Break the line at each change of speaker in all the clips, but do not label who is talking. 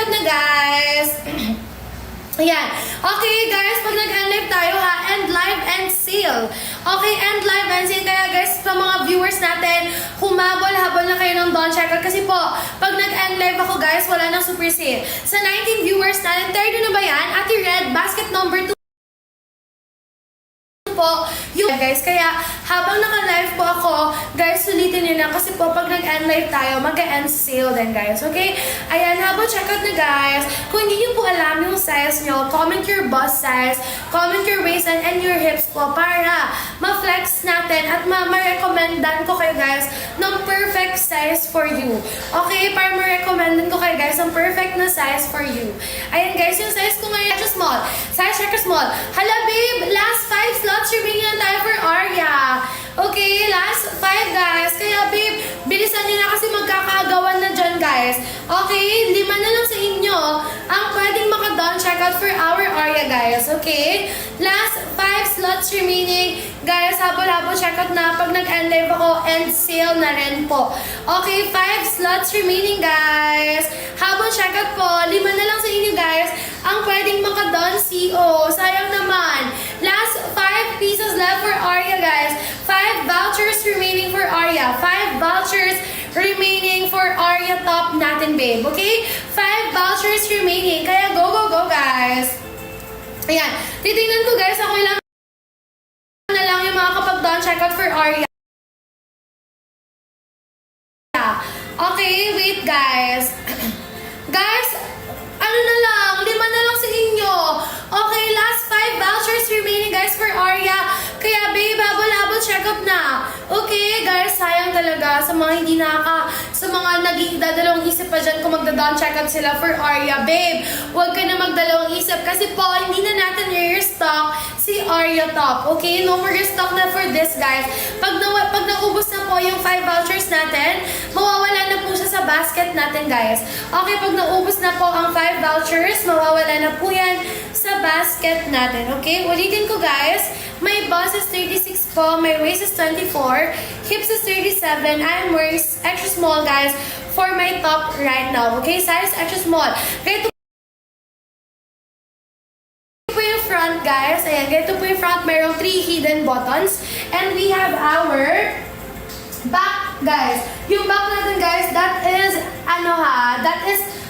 out na guys. Ayan. Okay guys, pag nag-end live tayo ha, end live and sale. Okay, end live and sale. Kaya guys, sa mga viewers natin, humabol-habol na kayo ng Dawn Checkout. Kasi po, pag nag-end live ako guys, wala nang super sale. Sa 19 viewers natin, 30 na ba yan? Ate Red, basket number 2 po yung guys. Kaya habang naka-live po ako, guys, sulitin nyo na kasi po pag nag-end live tayo, mag-end sale din guys. Okay? Ayan, habang checkout na guys, kung hindi nyo po alam yung size nyo, comment your bust size, comment your waist and your hips po para ma-flex natin at ma-recommendan ko kayo guys ng perfect size for you. Okay? Para ma-recommendan ko kayo guys ng perfect na size for you. Ayan guys, yung size ko ngayon, extra small. Size extra small. Hala babe, last 5 slots remaining na tayo for Aria. Okay, last 5 guys. Kaya babe, bilisan nyo na kasi magkakagawan na dyan guys. Okay, 5 na lang sa inyo ang pwedeng maka-Dawn checkout for our Aria guys. Okay, last 5 slots remaining. Guys, habol-habol checkout na pag nag-end live ako and sale na rin po. Okay, 5 slots remaining guys. Habol checkout po, 5 na lang sa inyo guys ang pwedeng maka-Dawn CO. Sayang naman. Last 5 pieces left for Aria guys. 5 vouchers remaining for Aria. 5 vouchers remaining for Aria top natin babe. Okay? 5 vouchers remaining. Kaya go, go, go guys. Ayan. Titignan ko guys. Ako lang na lang yung mga kapag-Dawn checkout for Aria. Okay, wait guys. Guys, ano na lang, 5 na lang sa inyo. Okay, last 5 vouchers remaining guys for Aria. Kaya babe, habol-habol checkup na. Okay guys, sayang talaga sa mga hindi sa mga naging dadalawang isip pa dyan kung magda-Dawn checkup sila for Aria. Babe, huwag ka na magdalawang isip kasi po, hindi na natin i-restock si Aria top. Okay, no more restock na for this guys. Pag naubos na po yung 5 vouchers natin, mawawala na po siya sa basket natin guys. Okay, pag naubos na po ang 5 vouchers, mawawala na po yan sa basket natin. Okay, ulitin ko guys. My bust is 36 po, my waist is 24, hips is 37, I'm wearing extra small guys for my top right now. Okay, size extra small. Ganito po yung front guys. Ayan, ganito po yung front. Mayroong 3 hidden buttons. And we have our back guys. Yung back natin guys, that is,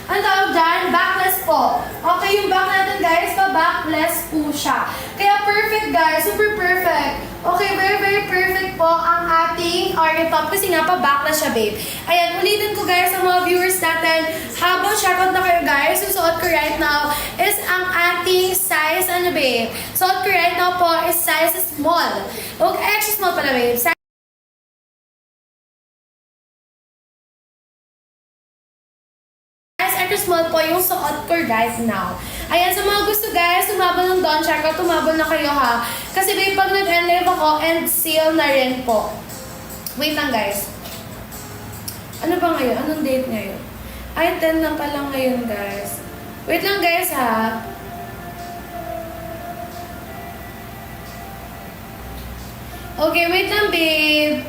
ang tawag dyan, backless po. Okay, yung back natin guys, pa-backless po siya. Kaya perfect guys, super perfect. Okay, very, very perfect po ang ating Aria top kasi nga pa-backless siya babe. Ayan, ulitin ko guys ang mga viewers natin. Habang checkout na kayo guys, yung suot ko right now is ang ating size, ano babe? Suot ko right now po is size small. Okay, extra small pala babe. Small po yung suot ko guys now. Ayan, sa mga gusto guys, tumabol ng Dawn checkout, tumabol na kayo ha. Kasi babe, pag nag-end live ako, end sale na rin po. Wait lang guys. Ano ba ngayon? Anong date ngayon? Ay, 10 na pa lang ngayon guys. Wait lang guys ha. Okay, wait lang babe.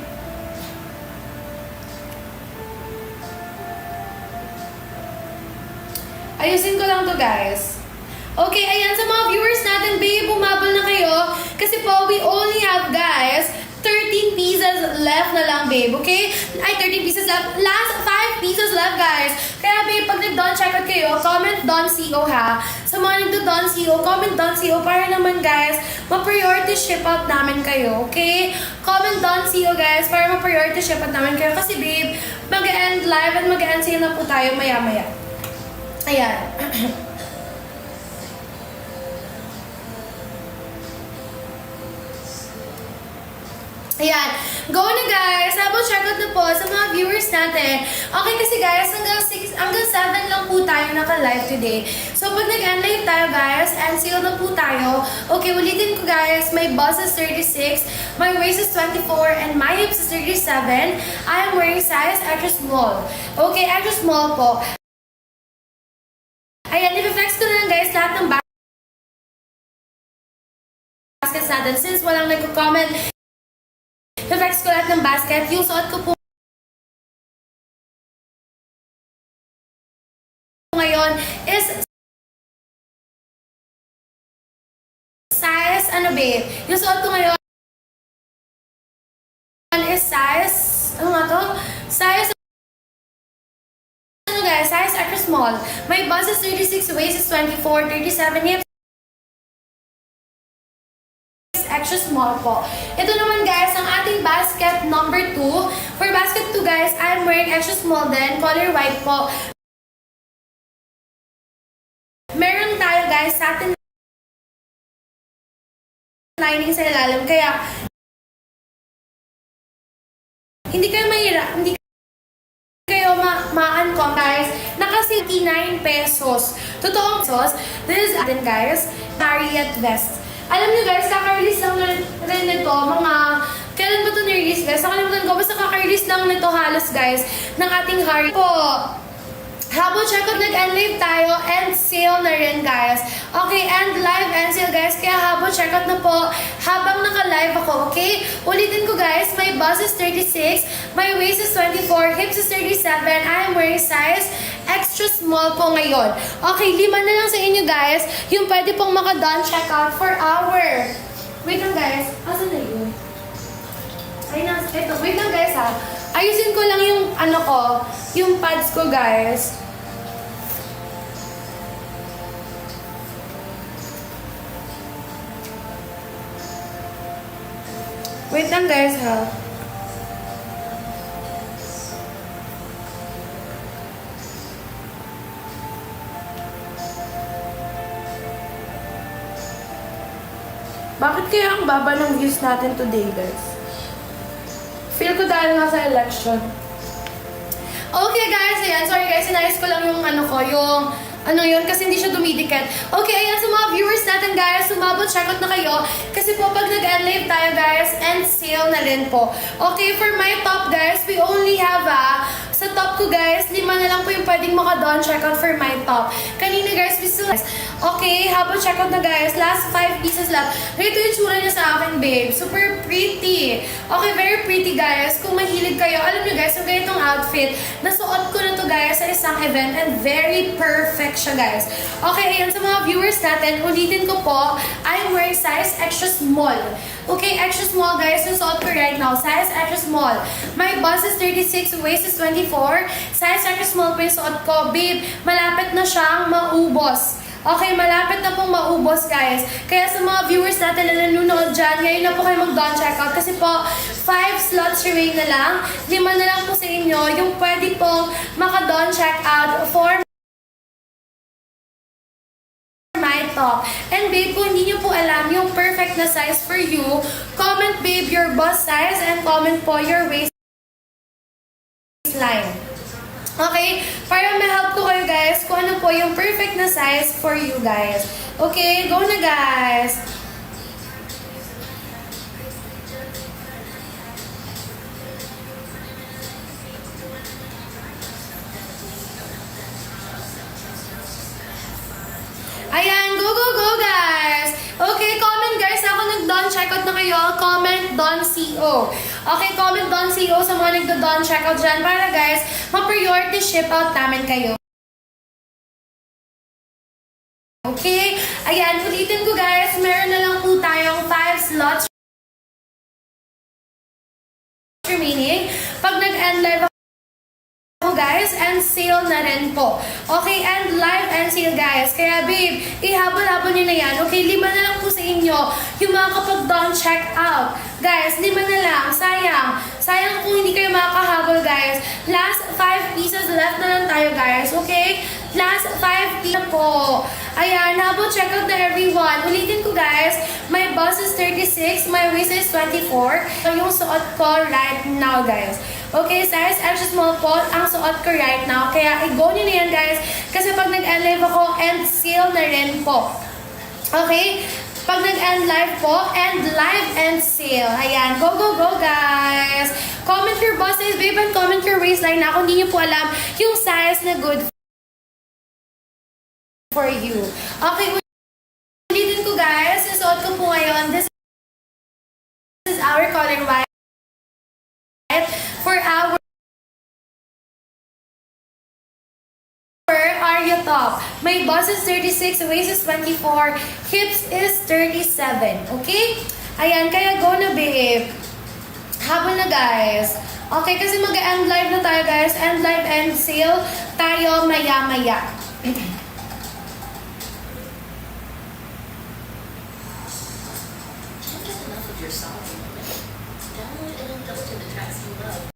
Ayusin ko lang to guys. Okay, ayan sa mga viewers natin, babe, bumabol na kayo. Kasi po, we only have guys, 13 pieces left na lang, babe. Okay? Ay, 13 pieces left. Last 5 pieces left, guys. Kaya, babe, pag nag-Dawn checkout kayo, comment Dawn CO ha. Sa mga nag-Dawn CO, comment Dawn CO para naman, guys, ma-priority ship out namin kayo. Okay? Comment Dawn CO, guys, para ma-priority ship out namin kayo. Kasi, babe, mag-end live at mag-end sale na po tayo maya-maya. Ayan. Ayan. Go na guys. Habang checkout na po sa mga viewers natin. Okay kasi guys, hanggang 7 lang po tayo naka-live today. So pag nag-end live tayo guys, and sale na po tayo. Okay, ulitin ko guys. My bust is 36, my waist is 24, and my hips is 37. I am wearing size extra small. Okay, extra small po. Ayan, i-flex ko na lang guys lahat ng baskets natin. Since walang nagko-comment, i-flex ko lahat ng basket. Yung suot ko po ngayon ngayon is size, ano babe? Yung suot ko ngayon is size, ano nga to? Size, ano guys? Size extra small. My bust is 36, waist is 24, 37 hips, extra small po. Ito naman guys, ang ating basket number 2. For basket 2 guys, I'm wearing extra small din, color white po. Meron tayo guys, satin lining sa ilalim, kaya hindi kayo mahirap, hindi kayo ma-uncom guys. Naka 69 pesos. Totoong pesos. This is atin guys, Harriet vest. Alam niyo guys, kaka-release lang rin nito, mga, kailan ba ito ni-release guys? Nakalimutan ko, basta kaka-release lang nito halos guys, ng ating Harriet po. Habang check out, nag-end live tayo and sale na rin guys. Okay, and live and sale guys. Kaya habang check out na po, habang naka-live ako, okay? Ulitin ko guys, my bust is 36, my waist is 24, hips is 37, I'm wearing size extra small po ngayon. Okay, 5 na lang sa inyo guys, yung pwede pong maka-done check out for our... Wait lang guys, asan na yun? Ay, ito, wait lang guys ha. Ayusin ko lang yung ano ko, yung pads ko guys. Wait lang guys ha. Bakit kaya ang baba ng views natin today guys? Feel ko dahil nga sa election. Okay guys, ayan. Sorry guys, sinayos ko lang yung ano ko, yung ano yun, kasi hindi siya dumidikit. Okay, ayan, sa mga viewers natin guys, sumabot, check out na kayo. Kasi po pag nag-end live tayo guys, and sale na rin po. Okay, for my top guys, we only have sa top ko guys, 5 na lang po yung pwedeng maka-don check out for my top. Kanina guys, we still... Okay, habang check out na guys, last 5 pieces left. Ito yung tsura niya sa akin, babe. Super pretty. Okay, very pretty guys. Kung mahilig kayo, alam niyo guys, yung ganitong outfit, nasuot ko na to guys sa isang event and very perfect siya guys. Okay, ayan sa mga viewers natin, ulitin ko po, I'm wearing size extra small. Okay, extra small guys, yung suot ko right now, size extra small. My bust is 36, waist is 24, size extra small po yung suot ko. Babe, malapit na siyang maubos. Okay, malapit na pong maubos guys. Kaya sa mga viewers natin na nanonood dyan, ngayon na po kayo mag-don checkout kasi po 5 slots remain na lang. 5 na lang po sa inyo yung pwede pong maka-don checkout for my top. And babe, kung hindi nyo po alam yung perfect na size for you, comment babe your bust size and comment po your waistline. Okay? Para ma-help ko kayo guys kung ano po yung perfect na size for you guys. Okay? Go na guys! Ayan! Go, go, go guys! Okay, comment guys. Ako nag-don checkout na kayo. Comment Don CO. Okay, comment Don CO sa mga nagdo-don checkout dyan para guys, ma-priority ship out namin kayo. Okay? Ayan, ulitin ko guys. Meron na lang po tayong 5 slots remaining. Pag nag-end live guys, and sale na rin po. Okay, and live and sale guys. Kaya babe, ihabol-habol nyo na yan. Okay, 5 na lang po sa inyo yung mga kapag-don check out. Guys, 5 na lang. Sayang. Sayang kung hindi kayo makakahabol guys. Last 5 pieces left na lang tayo guys. Okay? Last 5 pieces po. Ayan, habol check out na everyone. Ulitin ko guys, my bust is 36, my waist is 24. So, yung suot ko right now guys. Okay, size extra small po ang suot ko right now. Kaya i-go nyo na yan guys. Kasi pag nag-end live ako, end sale na rin po. Okay? Pag nag-end live po, end live and sale. Ayan, go, go, go guys. Comment your bust size, babe, and comment your waistline na kung hindi nyo po alam yung size na good for you. Okay, ulitin ko guys. Yung suot ko po ngayon, this is our color white. For our top. My bust is 36, waist is 24, hips is 37. Okay? Ayan, kaya go na, babe. Habol na, guys. Okay, kasi mag-end live na tayo, guys. End live, end sale tayo maya-maya.
Can't get enough of yourself. Download and indulge in the tracks you love.